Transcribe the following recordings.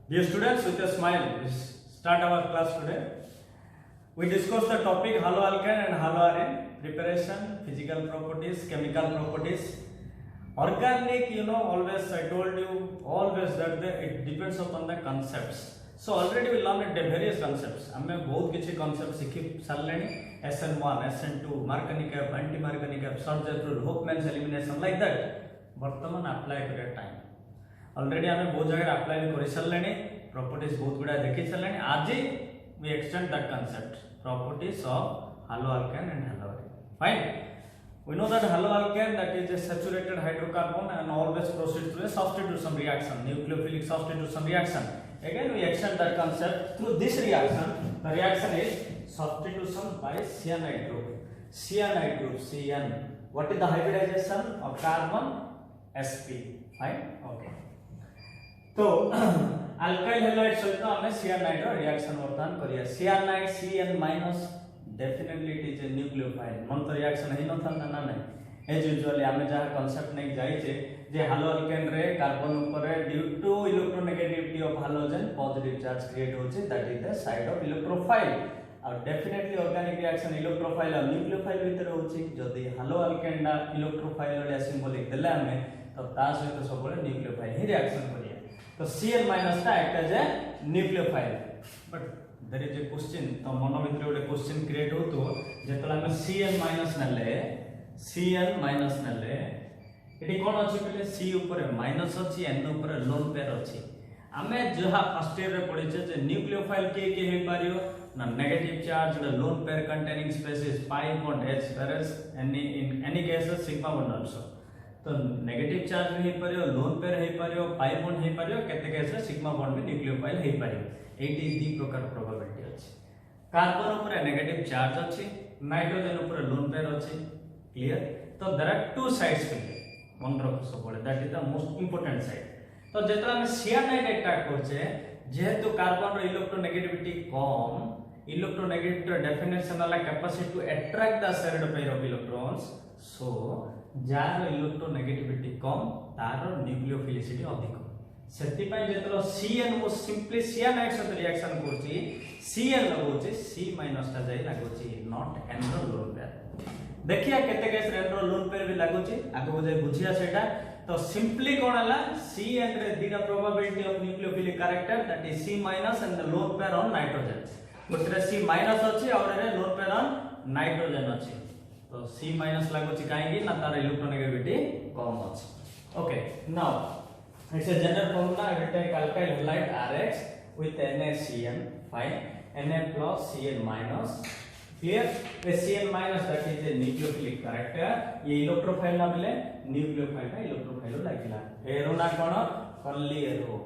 Dear students, with a smile, we start our class today. We discuss the topic haloalkane and haloarine, preparation, physical properties, chemical properties. Organic, always I told you, always that it depends upon the concepts. So already we learned the various concepts. हमें बहुत किसी concepts सीखी सालने SN1, SN2, Marconi cap, anti-Marconi cap, Sargent rule, Hopman's elimination like that. वर्तमान apply करें time. Already हमें बहुत जगह apply भी कर सारे प्रॉपर्टीज बहुत गुड़ा देखी सारे आज we extend that concept properties of halo alkane and haloarene fine we know that halo alkane that is a saturated hydrocarbon and always proceeds through a substitution reaction nucleophilic substitution reaction again we extend that concept through this reaction the reaction is substitution by cyanide group CN what is the hybridization of carbon sp fine okay तो alkyl halide सहित हमें cyanide reaction वर्तमान करिया cyanide Cn- definitely it is a nucleophile मन तो reaction है न था ना नहीं एज यूजुअली हमें जहां कांसेप्ट नहीं जाई छे जे हालो अल्केन रे कार्बन ऊपर due to electronegativity of halogen positive charge create होचे that is the side of electrophile और डेफिनेटली ऑर्गेनिक रिएक्शन इलेक्ट्रोफाइल और न्यूक्लियोफाइल भीतर होची जदी हालो अल्केन डा इलेक्ट्रोफाइल रे सिंबलिक देला हमें तो ता सहित सब न्यूक्लियोफाइल ही रिएक्शन करिया तो Cn- टा act as a nucleophile but there is a question तो मन भीतर गोटे क्वेश्चन क्रिएट होतो जेतला हम Cn- नेले एटी कोन अछि पले C ऊपर माइनस अछि N ऊपर लोन पेयर अछि हमें जहा फर्स्ट ईयर रे पढि छे जे न्यूक्लियोफाइल के हे पारियो ना negative charge lone pair containing species pi bond H whereas in any cases sigma bond also तो नेगेटिव चार्ज भी हे परियो लोन पेयर हे परियो पाई बॉन्ड हे परियो केते केसे सिग्मा बॉन्ड भी न्यूक्लियोफाइल हे परियो 80 दी प्रकार प्रोबेबिलिटी अछि कार्बन ऊपर नेगेटिव चार्ज अछि नाइट्रोजन ऊपर लोन पेयर अछि क्लियर तो देयर आर टू साइड्स पे मन रखो सब that is the most important side तो जेतरा हम सियानाइड अटैक करछे जेहेतु कार्बन रो इलेक्ट्रोनेगेटिविटी कम इलेक्ट्रोनेगेटिविटी डेफिनेशन वाला capacity to attract the shared pair of electrons so जार इलेक्ट्रोनेगेटिविटी कम तार न्यूक्लियोफिलिसिटी अधिक सेति पय जेतलो Cn वो सिंपली सियानाइड सहित रिएक्शन करछि Cn लगोछि C- टा जाई लागोछि नॉट N रो लोन पेयर देखिया केते केस N रो लोन पेयर भी लागोछि आगो जाय बुझिया सेटा तो सिंपली कोन हला Cn रे दीटा probability of nucleophilic character that is C- and the lone pair on nitrogen गोटे C- अछि और रे लोन पेयर ऑन नाइट्रोजन अछि तो C- लागोछि काहेकि ना तार इलेक्ट्रोनेगेटिविटी कम अछि okay now it's a general formula I will take alkyl halide RX with NaCN fine Na plus Cn minus clear a Cn minus that is a nucleophilic character ये electrophile ना बोले nucleophile का electrophile लागिला arrow ना कोन कल्ली arrow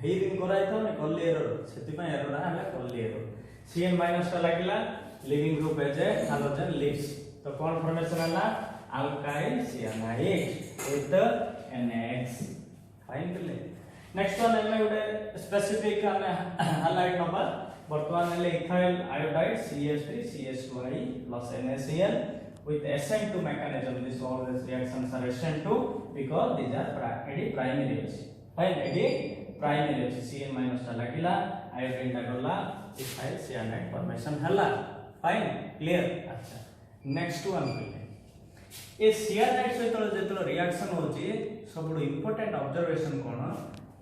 हेई दिन कराइ तो ने कल्ली एरो सेति पय एरो ना हला कल्ली एरो Cn- टा लागिला leaving group as a halogen leaves तो कौन फॉर्मेशन है alkyl cyanide with NaX fine करले नेक्स्ट वन हमें गोटे स्पेसिफिक हमें हैलाइड नंबर वर्तमान ले ethyl iodide CH3CH2I plus NaCl with SN2 mechanism this all these reactions are SN2 because these are primary fine एडी primary Cn- टा लागिला iodine टा गला इथाइल सियानाइड फॉर्मेशन हला फाइन क्लियर अच्छा नेक्स्ट वन ए सियानाइड सहित जेतलो रिएक्शन होची सबडो इंपोर्टेंट ऑब्जर्वेशन कोन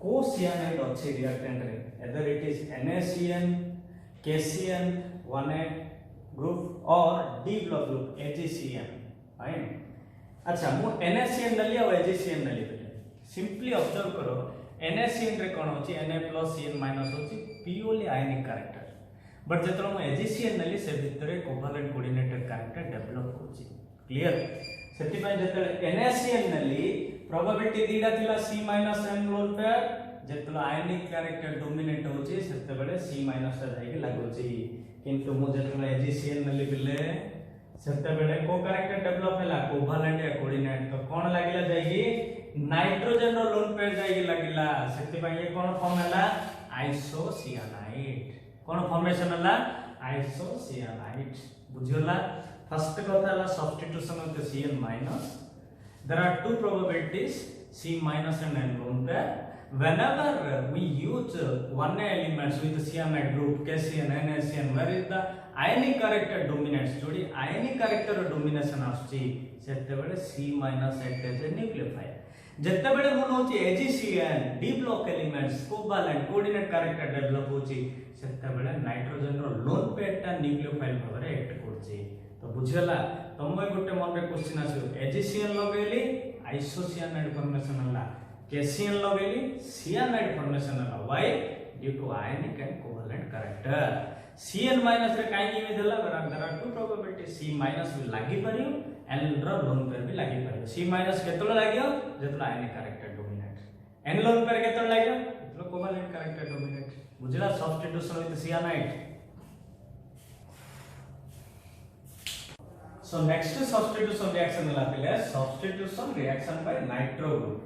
को सियानाइड अछि रिएक्टेंट रे either it is NaCN KCN 1A group और D block group AgCN fine अच्छा मु NaCN नलिया और AgCN नलिया सिंपली ऑब्जर्व करो NaCN रे कोन होची Na plus Cn minus होची प्योरली आयनिक कैरेक्टर बट जेतलो म AgCN नली से भितरे कोवेलेंट कोऑर्डिनेटेड कैरेक्टर डेवलप होची क्लियर सेति पय जेतले NaCN नली प्रोबेबिलिटी दीडा थिला C- N लोन पेयर जेतलो आयनिक कैरेक्टर डोमिनेट होची सेते बेले C- टा जाई लागोची किंतु मु जेतलो AgCN नली बिले सेते बेले को कैरेक्टर डेवलप हैला कोवेलेंट या कोऑर्डिनेट तो कोन लागिला जाईगी नाइट्रोजन रो लोन पेयर जाईगी लागिला सेति पय ये कोन फॉर्म हैला आइसोसियानाइड कोन फॉर्मेशन हला आइसोसियानाइड बुझियोला फर्स्ट कथा हला substitution of the Cn- there are two probabilities C- and N lone pair whenever we use one elements with cyanide group KCN NaCN where is the ionic character dominates जोड़ी ionic character domination आछी सेते बेले C- act as a nucleophile जत्ते बेले मन होची AgCN d block elements covalent coordinate character develop होची सेते बेले नाइट्रोजन रो लोन पेयर टा nucleophile भाबरे एक्ट करची तो बुझियला तमे गुटे मन रे क्वेश्चन आछो AgCN लगेली आइसोसियानाइड फॉर्मेशन हला KCN लगेली cyanide formation हला why due to ionic and covalent character Cn minus रे काई कि देला there are two probabilities C minus will लागि परियो N रो lone pair भी लागि परियो C minus केतलो लागियो जेतलो ionic character dominate N lone pair केतलो लागियो जेतलो covalent character dominate बुझला substitution with cyanide so next substitution reaction हला पिले substitution reaction by nitro group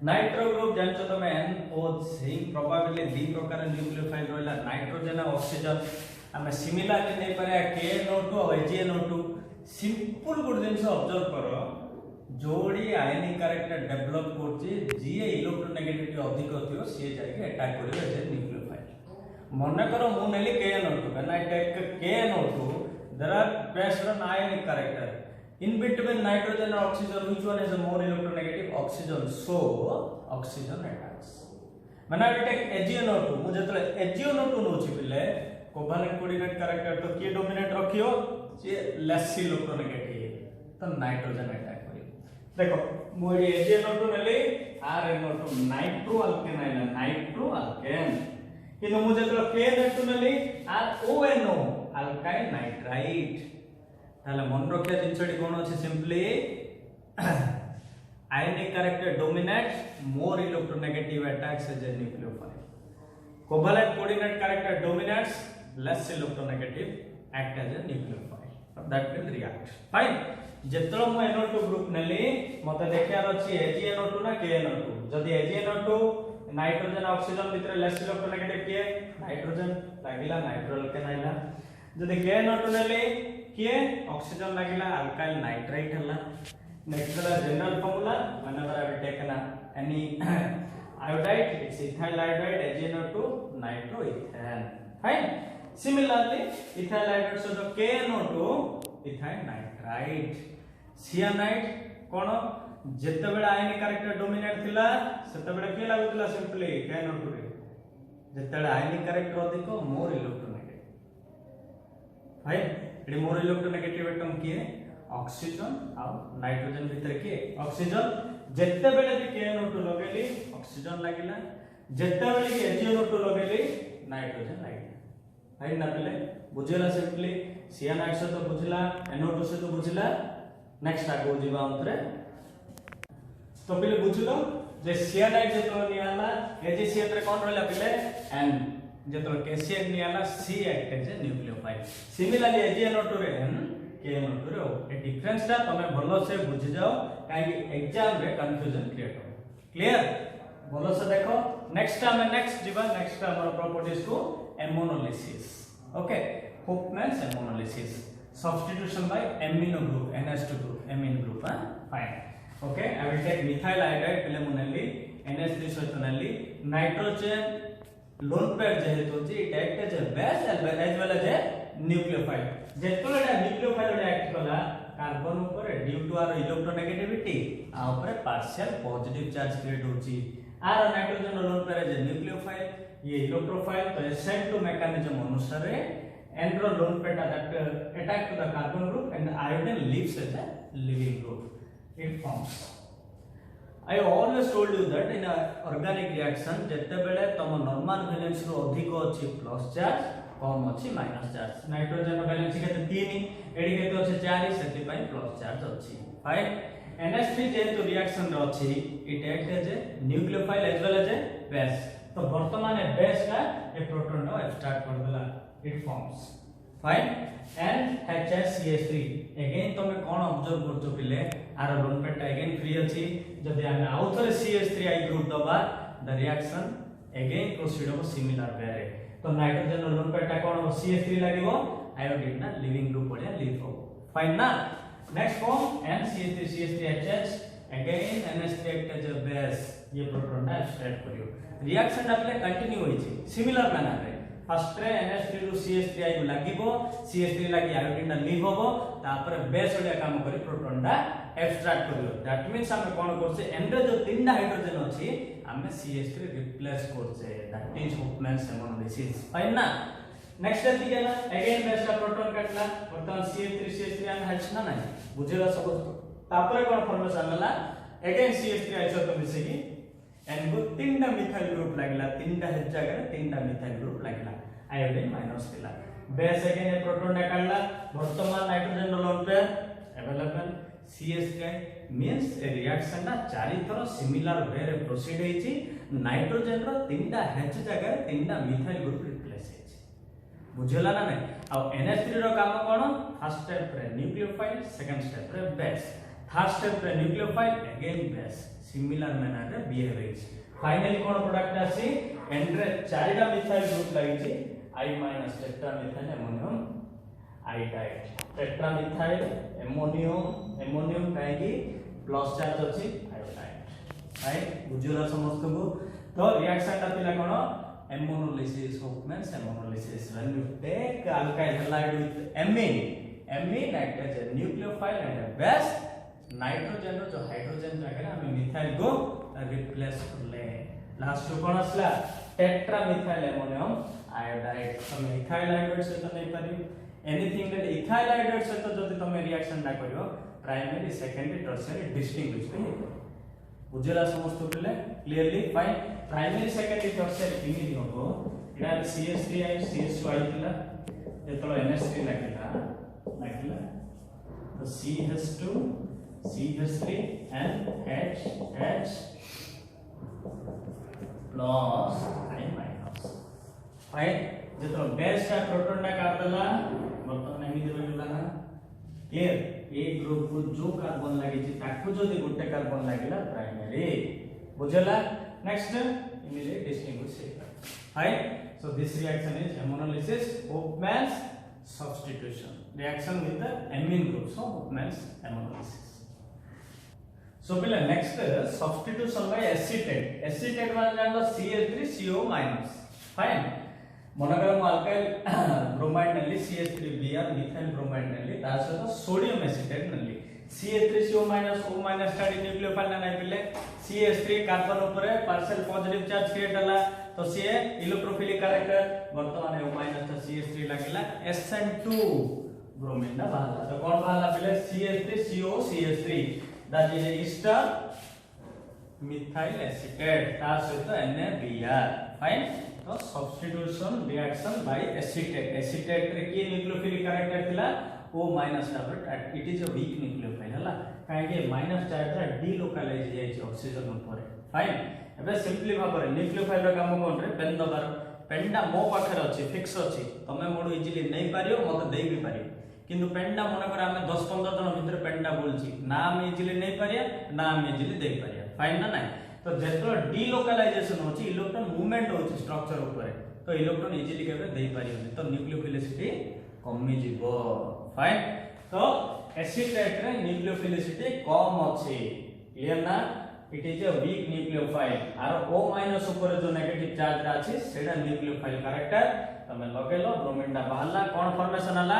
nitro group जानछो तमे NO3 प्रोबेबली दी प्रकार न्यूक्लियोफाइल रहला नाइट्रोजन और ऑक्सीजन हमें सिमिलरली नै पारे KNO2 और AgNO2 सिंपल गुड जिंस ऑब्जर्व करो जोड़ी आयनिक कैरेक्टर डेवलप करछि जे इलेक्ट्रोनेगेटिविटी अधिक थियो से जाय के अटैक करबे जे न्यूक्लियोफाइल मन करो मु नेली KNO2 when I take KNO2 there are based on ionic character in between nitrogen and oxygen which one is a more electronegative oxygen so oxygen attacks when I take AgNO2 मु जतले AgNO2 नोछि बिले covalent coordinate character तो के dominate रखियो जे less electronegative तो nitrogen attack करियो देखो मु ए AgNO2 नेली RNO2 नाइट्रो अल्केन आइला नाइट्रो अल्केन किंतु मु जतले KNO2 नेली RONO अल्काइल नाइट्राइट ताले मन रखिया जिंसडी कोन अछि simply ionic character dominates more electronegative attacks as a nucleophile covalent coordinate character dominates less electronegative act as a nucleophile that will react fine जेतलो मु NO2 ग्रुप नेली मते देखियार अछि AgNO2 ना KNO2 जदी AgNO2 नाइट्रोजन ऑक्सीजन भितर less electronegative के nitrogen लागिला nitro alkane आइला जदी KNO2 नेली के ऑक्सीजन लागिला अल्काइल नाइट्राइट हला नेक्स्ट वाला general formula whenever I will take any iodide it's ethyl iodide AgNO2 nitroethane fine similarly ethyl iodide so the KNO2 ethyl nitrite cyanide कोन जत्ते बेला ionic character dominate थिला सेते बेला के लागुतला simply KNO2 रे जत्ते बेला ionic character अधिक more electronegative fine एडी more electronegative atom के oxygen और नाइट्रोजन भीतर के ऑक्सीजन जत्ते बेले भी KNO2 लगेली ऑक्सीजन लागिला जत्ते बेले के AgNO2 लगेली नाइट्रोजन लागिला फाइन ना पहले बुझेला सिंपली cyanide से तो बुझला NO2 से तो बुझला नेक्स्ट आगो जीवा अंतरे तो पहले बुझलो जे cyanide जेतो नियाला AgCN रे कोन रहला पहले N जेतो KCN नियाला C act as a nucleophile similarly AgNO2 रे N KNO2 रे ए डिफरेंस ता तमे भलो से बुझ जाओ काहे एग्जाम रे कंफ्यूजन क्रिएट हो क्लियर भलो से देखो नेक्स्ट टाइम नेक्स्ट जीवा नेक्स्ट हमर प्रॉपर्टीज को ammonolysis okay Hofmann's ammonolysis substitution by amino group NH2 group amine group fine okay I will take methyl iodide pile munelli NH3 soitonelli nitrogen lone pair jehetu ji it act as a base as well as a nucleophile jetole eta nucleophile act kala carbon upare due to our electronegativity a upare partial positive charge create hochi r nitrogen lone pair as a nucleophile ye electrophile to ascend to mechanism anusare and lone pair that attack to the carbon group and the iodine leaves as a living group it forms I always told you that in a organic reaction jette bele tom normal valence ro adhiko अछि plus charge कम अछि minus charge nitrogen valence केते 3 AD केते अछि 4 सेति पई plus charge अछि fine NH3 जेतु reaction रो अछि it act as a nucleophile as well as a base तो वर्तमान बेस का ए प्रोटॉन नो स्टार्ट कर देला it forms fine and HCl3 again तमे कोन ऑब्जर्व करछो पिले आर लोन पेट अगेन फ्री अछि जदि हम आउथरे CH3 ग्रुप दबा द रिएक्शन अगेन प्रोसीड हो सिमिलर वे रे तो नाइट्रोजन लोन पेट कोन हो CH3 लागिवो आयोडीन ना लिविंग ग्रुप पड़े लीव हो फाइन ना next form NCH3 CH3HH again NH3 act as a base ये प्रोटॉन टा एब्स्ट्रैक्ट करियो रिएक्शन टा पले कंटिन्यू होई छी सिमिलर मैनर रे फर्स्ट रे NH3 रु CH3 आइ लागिबो CH3 लागि आयोडीन टा लीव होबो तापर बेस ओलिया काम करी प्रोटॉन टा एब्स्ट्रैक्ट करियो दैट मींस हम कोन करछे एन रे जो तीनटा हाइड्रोजन अछि हमें CH3 रिप्लेस करछे दैट इज हुफमैन्स हेमोलिसिस फाइन ना नेक्स्ट है ठीक है ना अगेन बेस का प्रोटॉन काटला वर्तमान CH3 हम हेल्स ना नहीं बुझेला सब तापर कोन फॉर्मेशन होला अगेन CH3 आइसो तो मिसे की एन को तीनटा मिथाइल ग्रुप लागला तीनटा हेड जगह तीनटा मिथाइल ग्रुप लागला आयोडीन माइनस दिला बेस अगेन ये प्रोटॉन काटला वर्तमान nitrogen lone pair available CH3 means ए रिएक्शन टा चारि थरो सिमिलर वे रे प्रोसीड हेची नाइट्रोजन रो तीनटा हेच जगह तीनटा मिथाइल ग्रुप रिप्लेस हेची बुझेला ना नहीं आ NH3 रो काम कोन फर्स्ट स्टेप रे न्यूक्लियोफाइल सेकंड स्टेप रे बेस थर्ड स्टेप रे nucleophile again base similar manner रे बिहेव हेची फाइनली कोन प्रोडक्ट आसी एन रे चारिटा मिथाइल ग्रुप लागिची I- tetramethyl ammonium iodide tetramethyl ammonium काहेकि प्लस चार्ज अछि आयोडाइड राइट बुझिला समस्त को तो रिएक्शन ता पिला कोन ammonolysis Hofmann's ammonolysis when you take alkyl halide with amine act as a nucleophile and a base nitrogen रो जो हाइड्रोजन जगह हमें मिथाइल को रिप्लेस करले लास्ट कोन असला टेट्रामिथाइल अमोनियम आयोडाइड तो मिथाइल आयोडाइड से तो नहीं पारी एनीथिंग दैट इथाइल आयोडाइड से तो जदी तुम रिएक्शन ना करियो प्राइमरी सेकेंडरी टर्शियरी डिस्टिंग्विश पे बुझेला समस्त पिले clearly fine primary secondary tertiary किनी होबो इडा CH3 आई CH2 आई थिला जेतलो NH3 लागिला तो CH2 CH3 and H plus I minus fine जेतलो बेस का प्रोटॉन ना काट देला वर्तमान एमी देबे ना क्लियर ए ग्रुप को जो कार्बन लागि छि ताकू जदी गुटे कार्बन लागिला प्राइमरी बुझला next immediate distinguish fine so this reaction is ammonolysis Hofmann's substitution reaction with the amine group so Huffman's hemolysis so pila next substitution by acetate मान जानलो CH3CO minus fine monogram alkyl bromide नली CH3Br methyl bromide नली ता सहित sodium acetate नली CH3CO minus O minus study nucleophile ना पिले CH3 carbon ऊपर पार्शियल पॉजिटिव चार्ज क्रिएट होला तो सी इलेक्ट्रोफिलिक कैरेक्टर वर्तमान O माइनस तो CH3 लागिला SN2 ब्रोमीन ना बाहला तो कोन बाहला पहिले CH3CO CH3 that is Easter methyl acetate तार सहित NaBr फाइन तो सब्स्टिट्यूशन रिएक्शन बाय एसिटेट रे की न्यूक्लियोफिलिक कैरेक्टर थिला O minus double it is a weak nucleophile हला काहे के माइनस चार्ज रा डीलोकलाइज जाय छै ऑक्सीजन ऊपर फाइन एबे सिंपली भाबरे न्यूक्लियोफाइल रो काम कोन रे पेन दबार पेनडा मो पाखरे अछि फिक्स अछि तमे मोड इजीली नै पारियो मते देई भी पारियो किंतु पेनडा मन कर हमें 10-15 जन भीतर पेनडा बोलछि ना हम इजीली नै पारिया ना हम इजीली देई पारिया फाइन ना नै तो जेतो डीलोकलाइजेशन होछि इलेक्ट्रॉन मूवमेंट होछि स्ट्रक्चर ऊपर तो इलेक्ट्रॉन इजीली केबे देई पारियो तो न्यूक्लियोफिलिसिटी कमी जिवो फाइन तो एसिटेट रे न्यूक्लियोफिलिसिटी कम अछि क्लियर ना it is a weak nucleophile R O minus ऊपर जो नेगेटिव चार्ज रा अछि सेडा न्यूक्लियोफाइल कैरेक्टर तमे लगेलो ब्रोमीन डा बाहला कोन फॉर्मेशन हला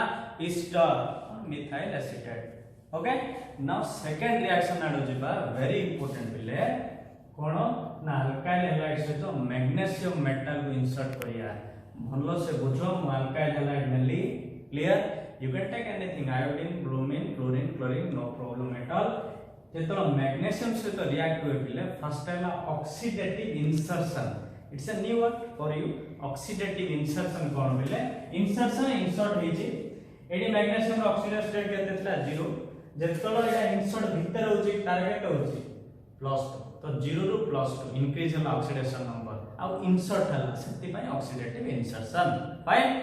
ester methyl acetate okay now second reaction आडो जिबा वेरी इंपोर्टेंट बिले कोन ना अल्काइल हैलाइड से जो मैग्नीशियम मेटल को इंसर्ट करिया भलो से बुझो अल्काइल हैलाइड नली clear you can take anything iodine bromine chlorine chlorine no problem at all जेतलो मैग्नीशियम से तो रिएक्ट होय पिले first time oxidative insertion it's a new word for you oxidative insertion कोन बिले इंसर्शन इंसर्ट होई एडी मैग्नीशियम ऑक्सीडेशन स्टेट केते थिला 0 जेतलो एटा इंसर्ट भीतर होची टारगेट होची +2 तो 0 रु +2 इंक्रीज होला ऑक्सीडेशन नंबर आ इंसर्ट हला सेति पय ऑक्सीडेटिव इंसर्शन फाइन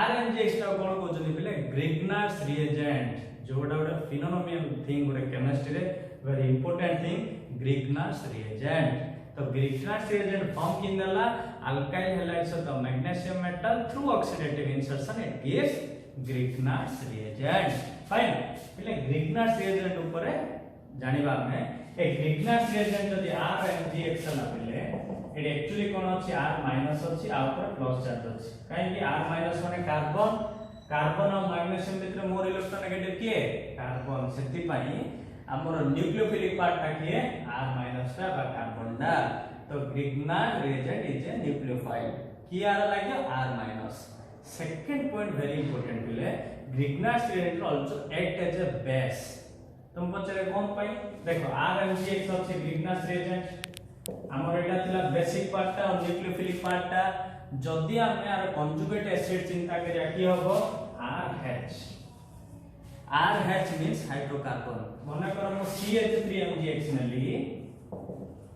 आरएनजे एक्स्ट्रा कोन कोजनी पिले ग्रिग्नार्स रिएजेंट जोडा बडा फिनोमिनल थिंग गुडे केमिस्ट्री रे very important thing Grignard's reagent तो ग्रिग्नार्स रिएजेंट फॉर्म किनला अल्काइल हैलाइड से तो magnesium metal through oxidative insertion it gives Grignard's reagent fine पिले ग्रिग्नार्स रिएजेंट ऊपर जानिबा में ए ग्रिग्नास रिएजेंट जदि RMgx हला बेले एट एक्चुअली कोन अछि R माइनस अछि आ ऊपर प्लस चार्ज अछि काहे कि R माइनस माने कार्बन कार्बन और मैग्नीशियम भितर मोर इलेक्ट्रोनेगेटिव किए कार्बन सेति पई हमर न्यूक्लियोफिलिक पार्ट ता किए R माइनस ता बा कार्बन दा तो Grignard's reagent is a nucleophile की आर लाग्यो R minus second point very important बिले Grignard's reagent also act as a base तुम पचरे कोन पाई देखो RMgx अछि ग्रिग्नास रिएजेंट हमर एटा थिला बेसिक पार्ट ता और न्यूक्लियोफिलिक पार्ट ता जदि हमें आर कंजुगेट एसिड चिंता करिया की होबो RH मींस हाइड्रोकार्बन मने कर मो CH3MgX नेली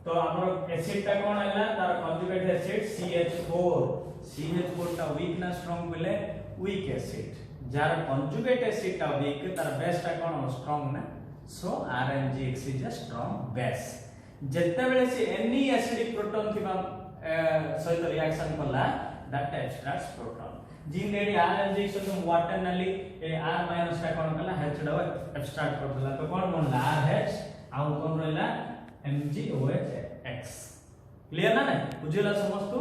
तो हमर एसिड ता कोन हला तार कंजुगेट एसिड CH4 ता वीक ना स्ट्रांग बोले weak acid jar conjugate acid ता वीक तार बेस ता कोन स्ट्रांग ना सो RMgX is a strong base जत्ते बेले से एनी एसिडिक प्रोटॉन थिबा सहित रिएक्शन करला दैट एक्सट्रैक्ट्स प्रोटॉन जिन रेडी RMgX तो वाटर नली ए R माइनस ता कोन कला H डबल एब्स्ट्रैक्ट कर देला तो कोन बनला RH आउ कोन रहला MgOH क्लियर ना बुझिला समझतो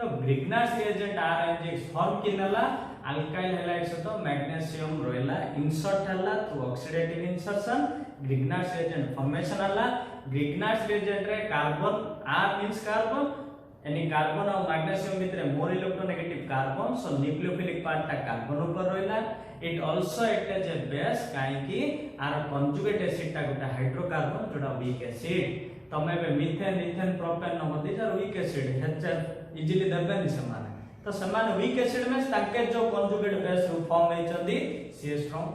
तो ग्रिग्नास रिएजेंट RMgX फॉर्म किनला अल्काइल हैलाइड सहित मैग्नीशियम रहला इंसर्ट हला through oxidative insertion Grignard's reagent formation हला ग्रिग्नास रिएजेंट रे कार्बन R मींस कार्बन यानी कार्बन और मैग्नीशियम भितर more electronegative carbon so nucleophilic part ता कार्बन ऊपर रहला it also act as a base काहे कि आर कंजुगेट एसिड ता गोटा हाइड्रोकार्बन जोटा वीक एसिड तमे बे मीथेन इथेन प्रोपेन न these are weak acid HF easily देबेनी समान तो समान वीक एसिड में ताके जो कंजुगेट बेस फॉर्म है चंदी सी स्ट्रांग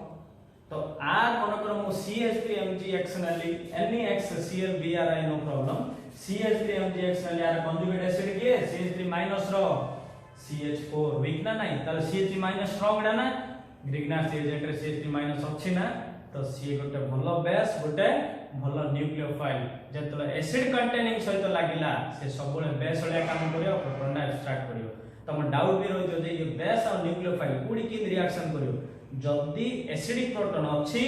तो R मनकर मो CH3MgX नली NeXClBr नो प्रॉब्लम CH3MgX नली आर कंजुगेट एसिड के CH3 minus rho CH4 week ना नहीं त CH3 माइनस स्ट्रांग ना ग्रिग्नास रिएजेंट रे CH3 माइनस अछि ना तो सी गोटे भलो बेस गोटे भलो न्यूक्लियोफाइल जेतले एसिड कंटेनिंग सहित लागिला से सबले बेस वाला काम करियो प्रोटॉन एक्सट्रैक्ट करियो तम डाउट भी रहितो जे ये बेस और न्यूक्लियोफाइल कुडी की रिएक्शन करियो जल्दी एसिडिक प्रोटॉन अछि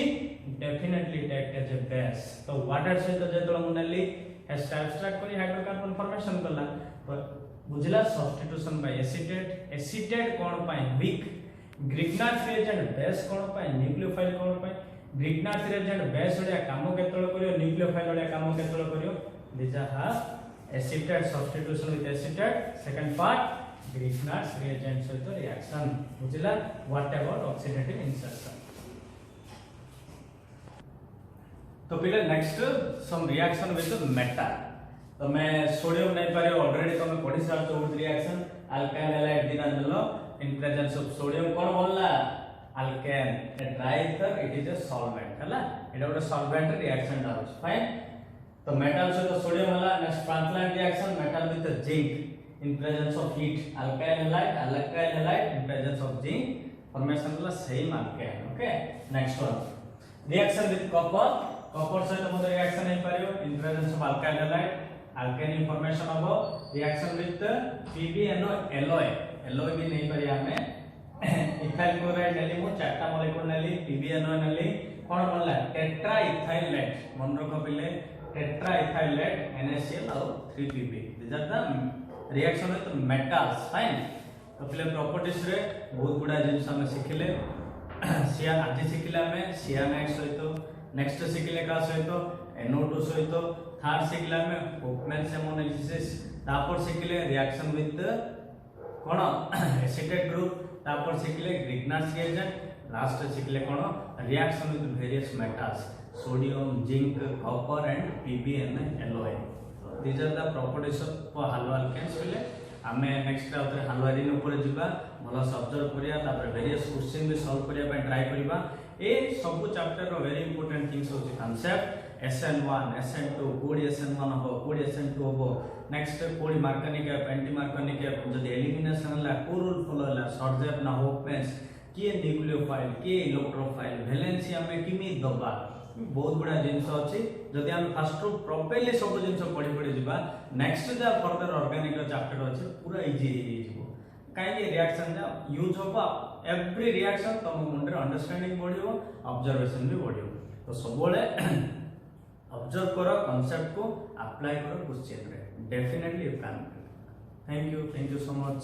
definitely take as a base तो वाटर सहित जेतले मुनेली एक्सट्रैक्ट करी हाइड्रोकार्बन फॉर्मेशन करला बुझला सब्स्टिट्यूशन बाय एसिटेट कोन पाए वीक ग्रिग्नास रिएजेंट बेस कोन पाए न्यूक्लियोफाइल कोन पाए ग्रिग्नास रिएजेंट बेस वाला काम केतल करियो न्यूक्लियोफाइल वाला काम केतल करियो this have acetate substitution with acetate second part Grignard's reagent सहित रिएक्शन बुझला व्हाट अबाउट ऑक्सीडेटिव इंसर्शन तो पहले next some reaction with metal तो मैं सोडियम नहीं पारे ऑलरेडी तो मैं पढ़ी सार तो रिएक्शन अल्काइल हैलाइड दिना नलो इन प्रेजेंस ऑफ सोडियम कोन बोलला alkane a dry ether it is a solvent हला एटा ଗୋଟେ सॉल्वेंट रिएक्शन दा होछ फाइन तो मेटल से तो सोडियम हला next transplant reaction metal with zinc in presence of heat alkyl halide in presence of zinc formation वाला same alkane okay next one reaction with copper से तो मोर रिएक्शन नहीं पारियो in presence of alkyl halide alkane formation हो reaction with PbNO alloy भी नहीं पारिया हमें ethyl chloride नेली मो चारटा मॉलिक्यूल नेली PbNO नेली कोन बनला टेट्रा इथाइलेट मन रखो पहिले टेट्रा इथाइलेट NaCl और 3Pb this are the reaction with metals fine तो पहिले प्रॉपर्टीज रे बहुत गुडा जिंस हम सिखिले सिया आज सिखिला में सियानाइड सहित नेक्स्ट सिखिले का सहित NO2 सहित थर्ड सिखिला में होफमैन एनालिसिस तापर सिखिले रिएक्शन विथ कोन एसिटेट ग्रुप तापर सिखले ग्रिग्नास रिएजेंट लास्ट सिखले कोन reaction with various metals sodium zinc copper and PbN alloy these are the properties of halo alkanes पहिले हमें नेक्स्ट आउटर हालवारिन ऊपर जिबा भलो ऑब्जर्व करिया तापर वेरियस क्वेश्चन भी सॉल्व करिया पे ट्राई करिबा ए सब चैप्टर रो वेरी इंपोर्टेंट थिंग्स होची कांसेप्ट SN1 SN2 कोडी SN1 हो कोडी SN2 हो नेक्स्ट कोडी मार्कनिक 20 मार्कनिक जदि एलिमिनेशन हला को रूल फॉलो हला सर्जेप ना होपेंस के न्यूक्लियोफाइल के इलेक्ट्रोफाइल वैलेंसी हमें किमी दबा बहुत बड़ा जिंस अछि जदि हम फर्स्ट रो प्रॉपर्ली सब जिंस पढि जिबा नेक्स्ट जा फर्दर ऑर्गेनिक चैप्टर अछि पूरा इजी हो जिवो काई रिएक्शन जा यूज होबा एवरी रिएक्शन तम मुंडे अंडरस्टैंडिंग बढ़ियो ऑब्जर्वेशन भी बढ़ियो तो सबोले ऑब्जर्व करो कॉन्सेप्ट को, अप्लाई करो क्वेश्चन रे, definitely you can. Thank you so much.